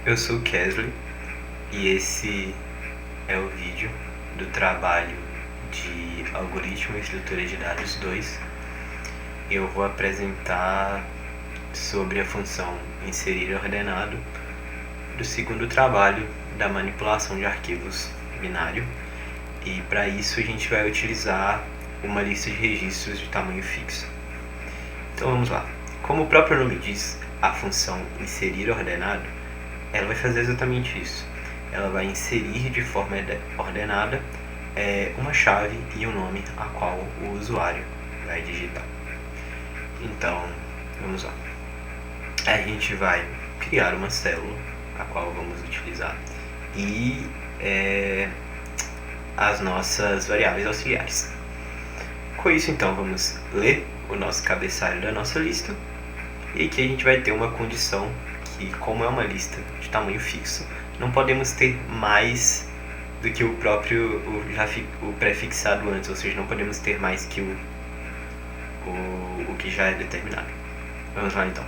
Eu sou o Kesley e esse é o vídeo do trabalho de Algoritmo e Estrutura de Dados 2. Eu vou apresentar sobre a função inserir ordenado do segundo trabalho da manipulação de arquivos binário, e para isso a gente vai utilizar uma lista de registros de tamanho fixo. Então vamos lá. Como o próprio nome diz, a função inserir ordenado, ela vai fazer exatamente isso. Ela vai inserir de forma ordenada uma chave e um nome a qual o usuário vai digitar. Então, vamos lá. A gente vai criar uma célula a qual vamos utilizar e as nossas variáveis auxiliares. Com isso, então, vamos ler o nosso cabeçalho da nossa lista, e aqui a gente vai ter uma condição que, como é uma lista de tamanho fixo, não podemos ter mais do que o próprio, o prefixado antes, ou seja, não podemos ter mais que o que já é determinado. Vamos lá então.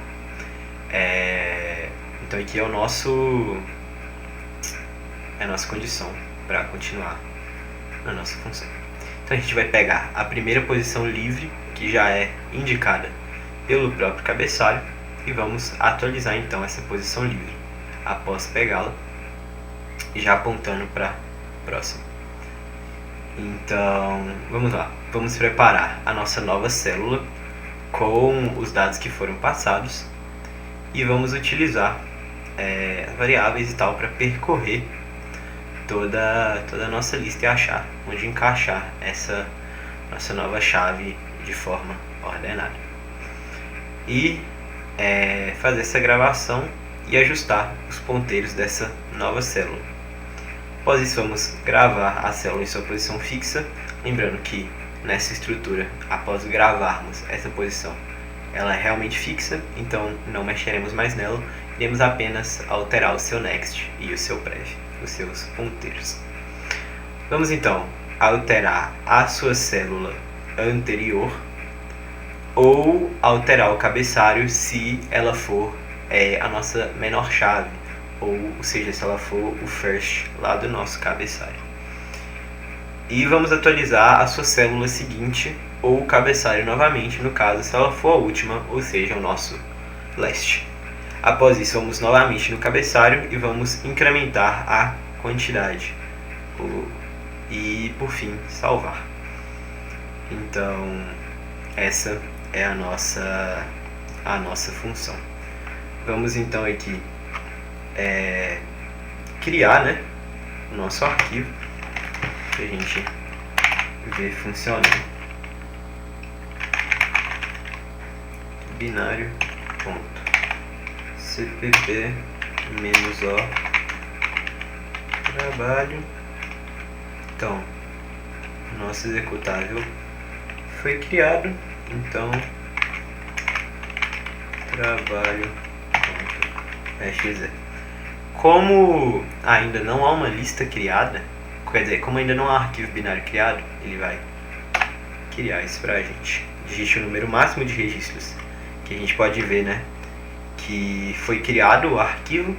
Então aqui é a nossa condição para continuar na nossa função. Então a gente vai pegar a primeira posição livre, que já é indicada pelo próprio cabeçalho, e vamos atualizar então essa posição livre após pegá-la, já apontando para a próxima. Então vamos lá, vamos preparar a nossa nova célula com os dados que foram passados e vamos utilizar variáveis e tal para percorrer toda a nossa lista e achar onde encaixar essa nossa nova chave de forma ordenada. E fazer essa gravação e ajustar os ponteiros dessa nova célula. Após isso, vamos gravar a célula em sua posição fixa, lembrando que nessa estrutura, após gravarmos essa posição, ela é realmente fixa, então não mexeremos mais nela, iremos apenas alterar o seu next e o seu prev, os seus ponteiros. Vamos então alterar a sua célula anterior ou alterar o cabeçalho se ela for a nossa menor chave, ou seja, se ela for o first lá do nosso cabeçalho. E vamos atualizar a sua célula seguinte ou o cabeçalho novamente, no caso se ela for a última, ou seja, o nosso last. Após isso, vamos novamente no cabeçalho e vamos incrementar a quantidade e por fim salvar. Então essa é a nossa função. Vamos então aqui criar, o nosso arquivo que a gente vê funcionando. binário.cpp-o trabalho. Então, nosso executável foi criado, então trabalho.exe. Como ainda não há uma lista criada, quer dizer, como ainda não há arquivo binário criado, ele vai criar isso pra gente. Digite o número máximo de registros, que a gente pode ver, que foi criado o arquivo,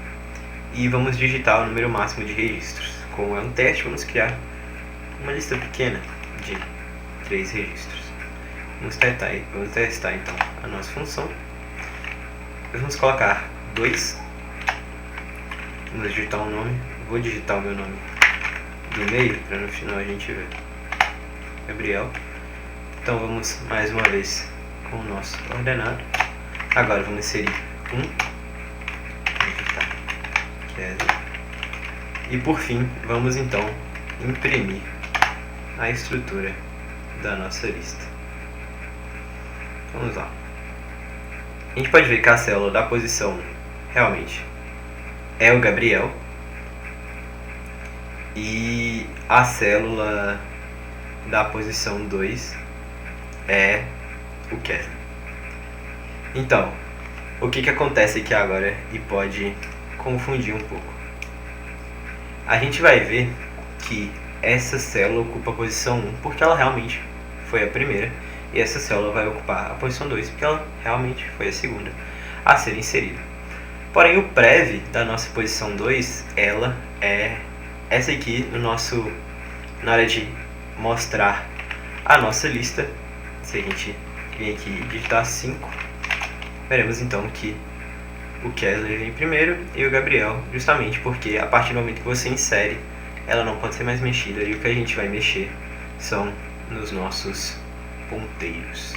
e vamos digitar o número máximo de registros. Como é um teste, vamos criar uma lista pequena de 3 registros. Vamos testar então a nossa função. Vamos colocar 2. Vamos digitar um nome. Vou digitar o meu nome do meio para no final a gente ver. Gabriel. Então vamos mais uma vez com o nosso ordenado. Agora vamos inserir 1. Digitar. E por fim vamos então imprimir a estrutura da nossa lista. Vamos lá. A gente pode ver que a célula da posição 1 realmente é o Gabriel, e a célula da posição 2 é o Kesley. Então, o que acontece aqui agora e pode confundir um pouco? A gente vai ver que essa célula ocupa a posição 1 porque ela realmente foi a primeira, e essa célula vai ocupar a posição 2 porque ela realmente foi a segunda a ser inserida. Porém, o prev da nossa posição 2, ela é essa aqui na hora de mostrar a nossa lista. Se a gente vir aqui e digitar 5, veremos então que o Kessler vem primeiro e o Gabriel, justamente porque a partir do momento que você insere, ela não pode ser mais mexida, e o que a gente vai mexer são nos nossos ponteiros.